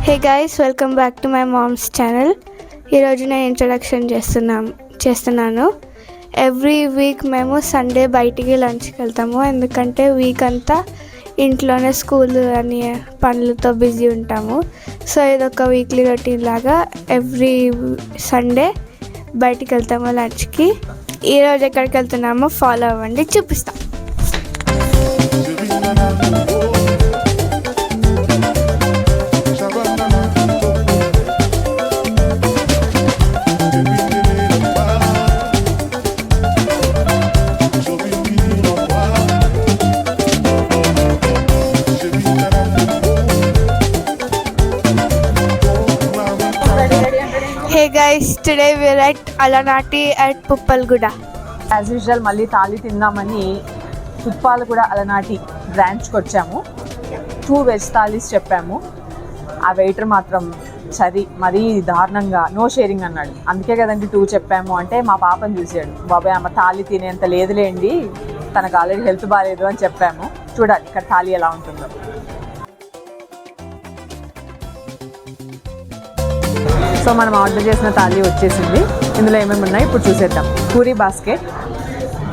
Hey guys, welcome back to my mom's channel. ఈరోజు నేను introduction చేస్తున్నాను. ఎవ్రీ వీక్ మేము సండే బయటికి లంచ్కి వెళ్తాము, ఎందుకంటే వీక్ అంతా ఇంట్లోనే స్కూల్ అని పనులతో బిజీ ఉంటాము. సో ఇదొక వీక్లీ రొటీన్ లాగా ఎవ్రీ సండే బయటికి వెళ్తాము లంచ్కి. ఈరోజు ఎక్కడికి వెళ్తున్నామో ఫాలో అవ్వండి, చూపిస్తాం. Hey guys, today we're at Alanati at Puppalguda. As usual మళ్ళీ తాళి తిందామని పుప్పాలగూడ అలనాటి బ్రాంచ్కి వచ్చాము. 2 వెజ్ థాలీస్ చెప్పాము. ఆ వెయిటర్ మాత్రం మరీ దారుణంగా నో షేరింగ్ అన్నాడు. అందుకే కదండి 2 చెప్పాము అంటే మా పాపను చూసాడు. బాబాయ్ ఆమె తాళి తినేంత లేదులేండి, తనకు ఆల్రెడీ హెల్త్ బాగాలేదు అని చెప్పాము. చూడాలి ఇక్కడ తాళి ఎలా ఉంటుందో. సో మనం ఆర్డర్ చేసిన థాలీ వచ్చేసింది. ఇందులో ఏమేమి ఉన్నాయి ఇప్పుడు చూసేద్దాం. పూరీ బాస్కెట్,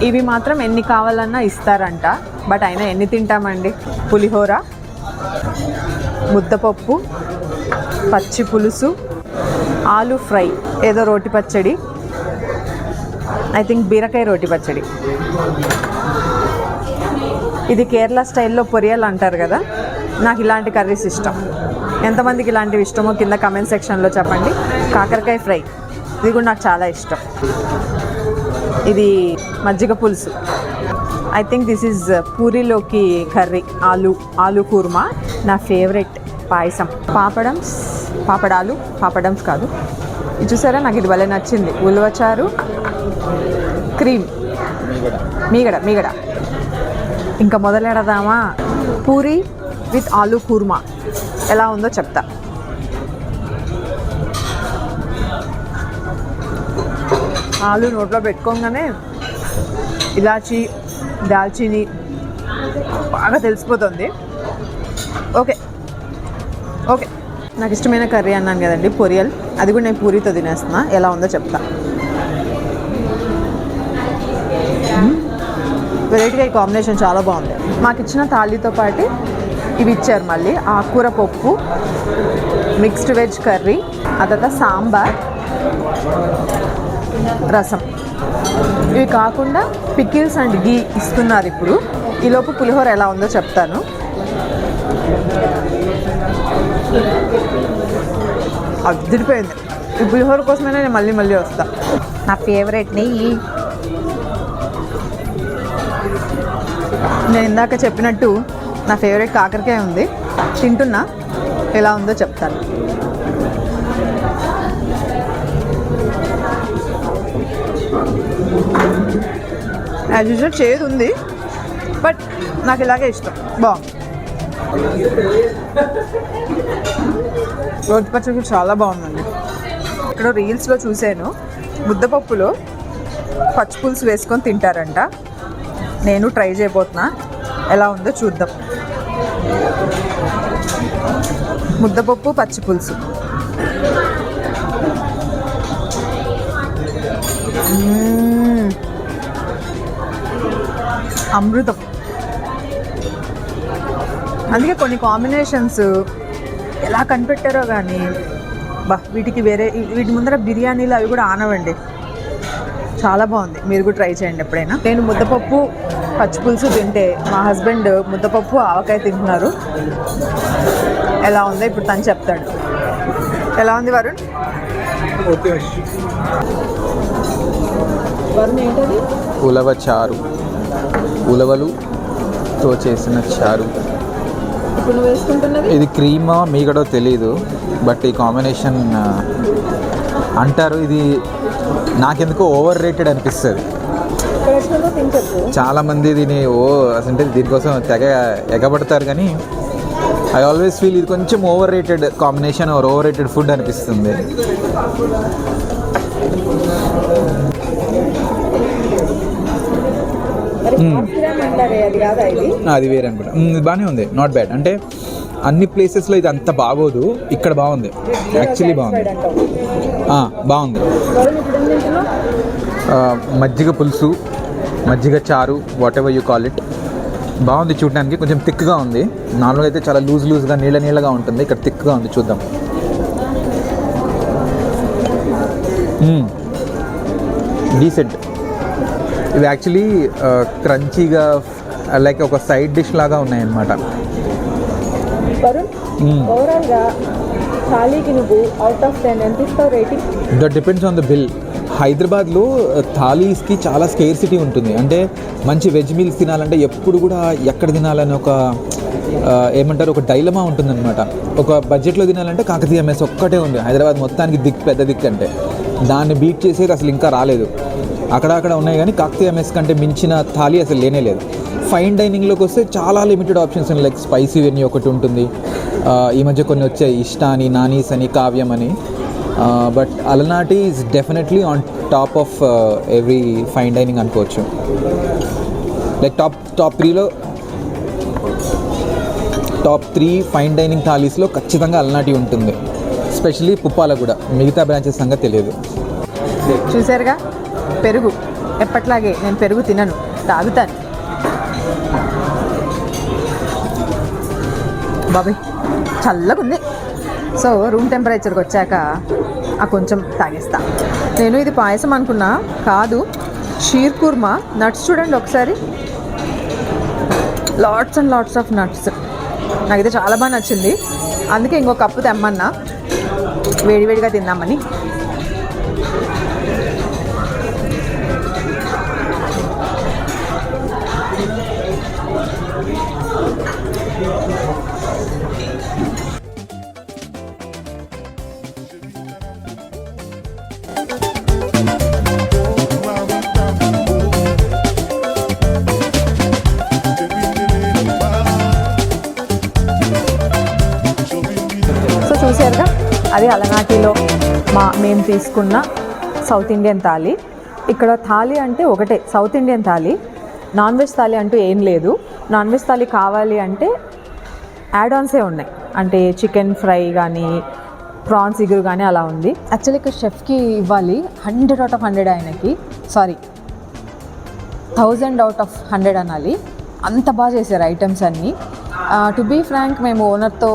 ఇవి మాత్రం ఎన్ని కావాలన్నా ఇస్తారంట, బట్ అయినా ఎన్ని తింటామండి. పులిహోర, ముద్దపప్పు, పచ్చి పులుసు, ఆలు ఫ్రై, ఏదో రోటి పచ్చడి, ఐ థింక్ బీరకాయ రోటి పచ్చడి. ఇది కేరళ స్టైల్లో పొరియల్ అంటారు కదా, నాకు ఇలాంటి కర్రీస్ ఇష్టం. ఎంతమందికి ఇలాంటివి ఇష్టమో కింద కమెంట్ సెక్షన్లో చెప్పండి. కాకరకాయ ఫ్రై, ఇది కూడా నాకు చాలా ఇష్టం. ఇది మజ్జిగ పులుసు. ఐ థింక్ దిస్ ఈజ్ పూరీలోకి కర్రీ, ఆలు కూర్మా. నా ఫేవరెట్ పాయసం. పాపడాలు కాదు, ఇది చూసారా, నాకు ఇది భలే నచ్చింది. ఉలవచారు, క్రీమ్, మీగడ. ఇంకా మొదలెడదామా? పూరీ విత్ ఆలు కూర్మా ఎలా ఉందో చెప్తా. ఆలు నోట్లో పెట్టుకోగానే ఇలాచి, దాల్చిని బాగా తెలిసిపోతుంది. ఓకే నాకు ఇష్టమైన కర్రీ అన్నాను కదండి, పొరియల్. అది కూడా నేను పూరీతో తినేస్తున్నా. ఎలా ఉందో చెప్తా. వెరైటీగా ఈ కాంబినేషన్ చాలా బాగుంది. మాకు ఇచ్చిన థాలీతో పాటు ఇవి ఇచ్చారు. మళ్ళీ ఆకుకూర పప్పు, మిక్స్డ్ వెజ్ కర్రీ, ఆ తర్వాత సాంబార్, రసం. ఇవి కాకుండా పికిల్స్ అండ్ గీ ఇస్తున్నారు ఇప్పుడు. ఈలోపు పులిహోర ఎలా ఉందో చెప్తాను. అదిరిపోయింది. ఈ పులిహోర కోసమే నేను మళ్ళీ వస్తా. నా ఫేవరెట్ నెయ్యి. నేను ఇందాక చెప్పినట్టు నా ఫేవరెట్ కాకరకాయ ఉంది, తింటున్నా. ఎలా ఉందో చెప్తాను. యాజ్ యూజువల్ చేదు ఉంది, బట్ నాకు ఇలాగే ఇష్టం. బాగుంది. రోటి పచ్చడి చాలా బాగుందండి. ఇక్కడ రీల్స్లో చూశాను, ముద్దపప్పులో పచ్చి పులుసు వేసుకొని తింటారంట. నేను ట్రై చేయబోతున్నా, ఎలా ఉందో చూద్దాం. ముద్దపప్పు, పచ్చి పులుసు. అమృతం. అందుకే కొన్ని కాంబినేషన్స్ ఎలా కనిపెట్టారో కానీ వీటి ముందర బిర్యానీలు అవి కూడా ఆనవండి. చాలా బాగుంది. మీరు కూడా ట్రై చేయండి ఎప్పుడైనా. నేను ముద్దపప్పు, పచ్చి పులుసు తింటే మా హస్బెండ్ ముద్దపప్పు, ఆవకాయ తింటున్నారు. ఎలా ఉందో ఇప్పుడు తను చెప్తాడు. ఎలా ఉంది వరుణ్? వరుణ్ ఏంటది? ఉలవ చారు, ఉలవలుతో చేసిన చారు. ఇప్పుడు నువ్వు వేసుకుంటున్నది ఇది క్రీమా మీగడో తెలీదు, బట్ ఈ కాంబినేషన్ అంటారు. ఇది నాకెందుకో ఓవర్ రేటెడ్ అనిపిస్తుంది. చాలామంది దీన్ని అసలు దీనికోసం తెగ ఎగబడతారు, కానీ ఐ ఆల్వేస్ ఫీల్ ఇది కొంచెం over rated combination, over rated food అనిపిస్తుంది. అది వేరే అనుకుంటా. బాగానే ఉంది, నాట్ బ్యాడ్. అంటే అన్ని ప్లేసెస్లో ఇది అంత బాగోదు, ఇక్కడ బాగుంది, యాక్చువల్లీ బాగుంది. బాగుంది. మజ్జిగ పులుసు, మజ్జిగ చారు, what ever you call it, బాగుంది చూడడానికి. కొంచెం థిక్గా ఉంది. నార్మల్గా అయితే చాలా లూజ్గా నీళ్ళగా ఉంటుంది, ఇక్కడ థిక్గా ఉంది. చూద్దాం. డీసెంట్. ఇవి యాక్చువల్లీ క్రంచీగా లైక్ ఒక సైడ్ డిష్ లాగా ఉన్నాయన్నమాట. ఓవరాల్గా థాలీకి నువ్వు అవుట్ ఆఫ్ 10 ఎంత ఇస్తావు rating? That depends on the bill. హైదరాబాద్లో థాలీస్కి చాలా స్కేర్సిటీ ఉంటుంది. అంటే మంచి వెజ్ మీల్స్ తినాలంటే ఎప్పుడు కూడా ఎక్కడ తినాలని ఒక ఏమంటారు, ఒక డైలమా ఉంటుందన్నమాట. ఒక బడ్జెట్లో తినాలంటే కాకతీయ మెస్ ఒక్కటే ఉంది హైదరాబాద్ మొత్తానికి, పెద్ద దిక్కు అంటే. దాన్ని బీట్ చేసేది అసలు ఇంకా రాలేదు. అక్కడ ఉన్నాయి కానీ కాకతీయ మెస్ కంటే మించిన థాలీ అసలు లేనే లేదు. ఫైన్ డైనింగ్లోకి వస్తే చాలా లిమిటెడ్ ఆప్షన్స్ ఉన్నాయి. లైక్ స్పైసీ వెన్నీ ఒకటి ఉంటుంది. ఈ మధ్య కొన్ని వచ్చాయి, ఇష్టా అని, నానీస్ అని, కావ్యం అని. బట్ అలనాటి is definitely on top of every fine dining అనుకోవచ్చు. లైక్ టాప్ 3 ఫైన్ డైనింగ్ థాలీస్లో ఖచ్చితంగా అలనాటి ఉంటుంది. ఎస్పెషల్లీ పుప్పాల కూడా, మిగతా బ్రాంచెస్ సంగతి తెలియదు. చూసారుగా, పెరుగు ఎప్పట్లాగే. నేను పెరుగు తినను, తాగుతాను. బాబాయ్ చల్లగా ఉంది. సో రూమ్ టెంపరేచర్కి వచ్చాక కొంచెం తాగేస్తా. నేను ఇది పాయసం అనుకున్నా, కాదు, షీర్ కుర్మా. నట్స్ చూడండి ఒకసారి, lots and lots of nuts. నాకైతే చాలా బాగా నచ్చింది. అందుకే ఇంకో కప్పు తెమ్మన్నా, వేడివేడిగా తిందామని. చూసారుగా, అది అలనాటిలో మేము తీసుకున్న సౌత్ ఇండియన్ థాలీ. ఇక్కడ థాలీ అంటే ఒకటే, south Indian thali. Non veg thali అంటూ ఏం లేదు. నాన్ వెజ్ థాలీ కావాలి అంటే యాడ్ ఆన్సే ఉన్నాయి. అంటే చికెన్ ఫ్రై కానీ, ప్రాన్స్ ఇగురు కానీ అలా ఉంది. యాక్చువల్లీ ఇక్కడ షెఫ్కి ఇవ్వాలి 100 out of 100 ఆయనకి, సారీ 1000 out of 100 అనాలి. అంత బాగా చేశారు ఐటమ్స్ అన్నీ. టు బీ ఫ్రాంక్, మేము ఓనర్తో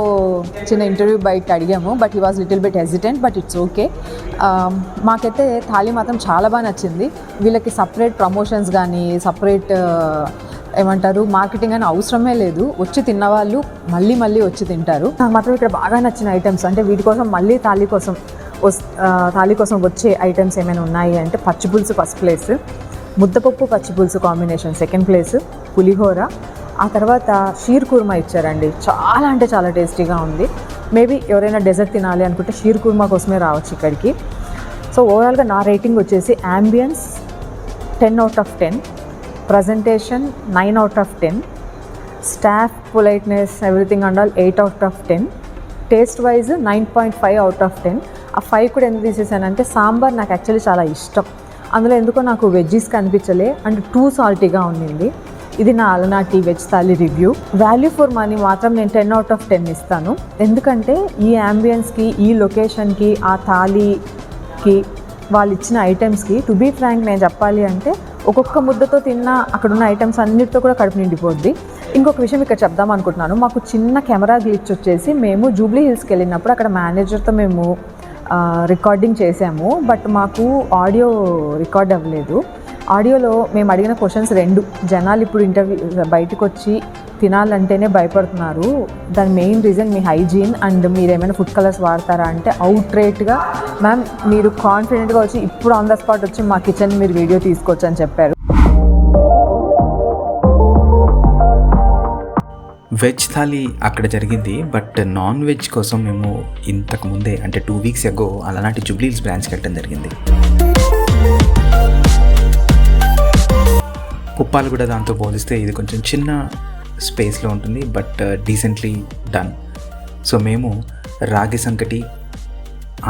చిన్న ఇంటర్వ్యూ బయట అడిగాము, but he was little bit hesitant, but it's okay. మాకైతే థాలీ మాత్రం చాలా బాగా నచ్చింది. వీళ్ళకి సపరేట్ ప్రమోషన్స్ కానీ, సపరేట్ ఏమంటారు మార్కెటింగ్ అని అవసరమే లేదు. వచ్చి తిన్నవాళ్ళు మళ్ళీ మళ్ళీ వచ్చి తింటారు. నాకు మాత్రం ఇక్కడ బాగా నచ్చిన ఐటమ్స్ అంటే వీటి కోసం మళ్ళీ థాలీ కోసం వచ్చే ఐటమ్స్ ఏమైనా ఉన్నాయి అంటే పచ్చిపులుసు ఫస్ట్ ప్లేస్, ముద్దపప్పు పచ్చిపులుసు కాంబినేషన్ సెకండ్ ప్లేస్, పులిహోర, ఆ తర్వాత షీర్ కుర్మా ఇచ్చారండి. చాలా అంటే చాలా టేస్టీగా ఉంది. మేబీ ఎవరైనా డెజర్ట్ తినాలి అనుకుంటే షీర్ కుర్మా కోసమే రావచ్చు ఇక్కడికి. సో ఓవరాల్గా నా రేటింగ్ వచ్చేసి ambience 10 out of 10, presentation 9 out of 10, staff politeness everything and all 8 out of 10, taste wise 9.5 out of 10. ఆ 5 కూడా ఎందుకు తీసేసానంటే సాంబార్ నాకు యాక్చువల్లీ చాలా ఇష్టం. అందులో ఎందుకో నాకు వెజ్జీస్ కనిపించలే అండ్ టూ సాల్టీగా ఉండింది. ఇది నా అలనాటి veg thali review. Value for money మాత్రం నేను 10 out of 10 ఇస్తాను. ఎందుకంటే ఈ యాంబియన్స్కి, ఈ లొకేషన్కి, ఆ థాలీకి, వాళ్ళు ఇచ్చిన ఐటమ్స్కి టు బీ ఫ్రాంక్ నేను చెప్పాలి అంటే ఒక్కొక్క ముద్దతో తిన్న అక్కడున్న ఐటమ్స్ అన్నిటితో కూడా కడుపు నిండిపోద్ది. ఇంకొక విషయం ఇక్కడ చెప్దాం అనుకుంటున్నాను. మాకు చిన్న కెమెరా గ్లిచ్ వచ్చేసి మేము జూబ్లీ హిల్స్కి వెళ్ళినప్పుడు అక్కడ మేనేజర్తో మేము రికార్డింగ్ చేసాము, బట్ మాకు ఆడియో రికార్డ్ అవ్వలేదు. ఆడియోలో మేము అడిగిన క్వశ్చన్స్ 2. జనాలు ఇప్పుడు ఇంటర్వ్యూ బయటకు వచ్చి తినాలంటేనే భయపడుతున్నారు, దాని main reason me hygiene and మీరు ఏమైనా ఫుడ్ కలర్స్ వాడతారా అంటే అవుట్ రేట్గా మ్యామ్ మీరు కాన్ఫిడెంట్గా వచ్చి ఇప్పుడు ఆన్ ద స్పాట్ వచ్చి మా కిచెన్ మీరు వీడియో తీసుకోవచ్చు అని చెప్పారు. వెజ్ థాలీ అక్కడ జరిగింది, బట్ నాన్ వెజ్ కోసం మేము ఇంతకు ముందే అంటే 2 weeks ago అలనాటి జూబ్లీ హిల్స్ బ్రాంచ్కి వెళ్ళడం జరిగింది. పుప్పాలు కూడా దాంతో పోలిస్తే ఇది కొంచెం చిన్న స్పేస్లో ఉంటుంది, బట్ డీసెంట్లీ డన్. సో మేము రాగి సంకటి,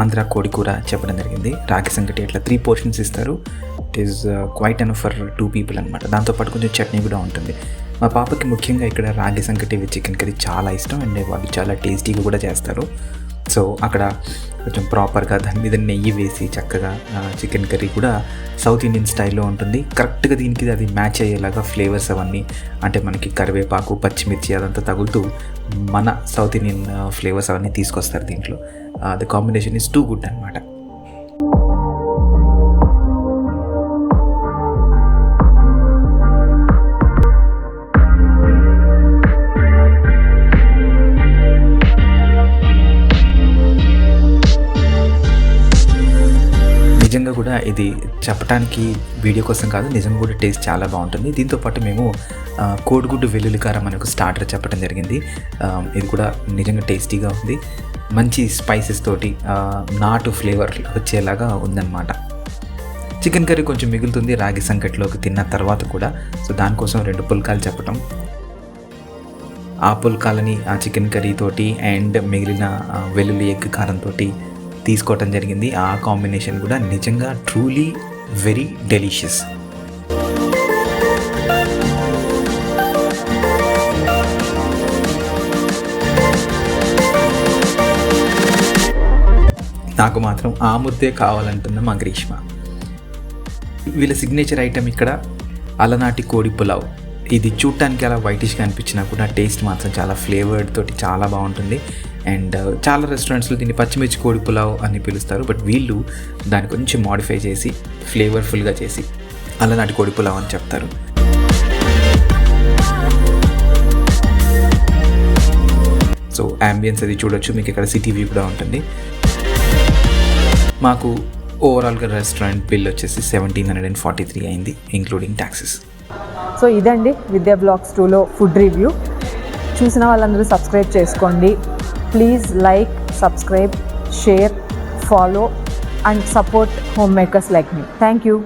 ఆంధ్ర కోడి కూర చెప్పడం జరిగింది. రాగి సంకటి ఇట్లా 3 portions ఇస్తారు. It is quite enough for 2 people అనమాట. దాంతోపాటు కొంచెం చట్నీ కూడా ఉంటుంది. మా పాపకి ముఖ్యంగా ఇక్కడ రాగి సంకటి విత్ చికెన్ కర్రీ చాలా ఇష్టం అండ్ వాళ్ళు చాలా టేస్టీగా కూడా చేస్తారు. సో అక్కడ కొంచెం ప్రాపర్గా దాని మీద నెయ్యి వేసి చక్కగా చికెన్ కర్రీ కూడా సౌత్ ఇండియన్ స్టైల్లో ఉంటుంది. కరెక్ట్గా దీనికి అది మ్యాచ్ అయ్యేలాగా ఫ్లేవర్స్ అవన్నీ అంటే మనకి కరివేపాకు, పచ్చిమిర్చి అదంతా తగులుతూ మన సౌత్ ఇండియన్ ఫ్లేవర్స్ అవన్నీ తీసుకొస్తారు దీంట్లో. The combination is too good అనమాట. నిజంగా కూడా ఇది చెప్పడానికి వీడియో కోసం కాదు, నిజంగా కూడా టేస్ట్ చాలా బాగుంటుంది. దీంతోపాటు మేము కోడిగుడ్డు వెల్లుల్లి కారం అనే ఒక స్టార్టర్ చెప్పడం జరిగింది. ఇది కూడా నిజంగా టేస్టీగా ఉంది. మంచి స్పైసెస్ తోటి నాటు ఫ్లేవర్ వచ్చేలాగా ఉందన్నమాట. చికెన్ కర్రీ కొంచెం మిగులుతుంది రాగి సంకట్లోకి తిన్న తర్వాత కూడా. సో దానికోసం 2 పుల్కాలు చెప్పటం, ఆ పుల్కాలని ఆ చికెన్ కర్రీ తోటి అండ్ మిగిలిన వెల్లుల్లి ఎగ్ కారంతో తీసుకోవటం జరిగింది. ఆ కాంబినేషన్ కూడా నిజంగా ట్రూలీ వెరీ డెలిషియస్. నాకు మాత్రం ఆ ముద్దే కావాలంటున్న మా గ్రీష్మ. వీళ్ళ సిగ్నేచర్ ఐటెం ఇక్కడ అలనాటి కోడి పులావ్. ఇది చూడటానికి అలా వైటిష్గా అనిపించినా కూడా టేస్ట్ మాత్రం చాలా ఫ్లేవర్డ్ తోటి చాలా బాగుంటుంది. అండ్ చాలా రెస్టారెంట్స్లో దీన్ని పచ్చిమిర్చి కోడి పులావ్ అని పిలుస్తారు, బట్ వీళ్ళు దాన్ని కొంచెం మోడిఫై చేసి ఫ్లేవర్ఫుల్గా చేసి అలనాటి కోడి పులావ్ అని చెప్తారు. సో యాంబియన్స్ అది చూడొచ్చు, మీకు ఇక్కడ సిటీ వ్యూ కూడా ఉంటుంది. మాకు ఓవరాల్గా రెస్టారెంట్ బిల్ వచ్చేసి 1743 అయింది ఇంక్లూడింగ్ ట్యాక్సెస్. సో ఇదండి విద్యా బ్లాగ్స్ 2లో ఫుడ్ రివ్యూ. చూసిన వాళ్ళందరూ సబ్స్క్రైబ్ చేసుకోండి. Please like, subscribe, share, follow and support homemakers like me. Thank you.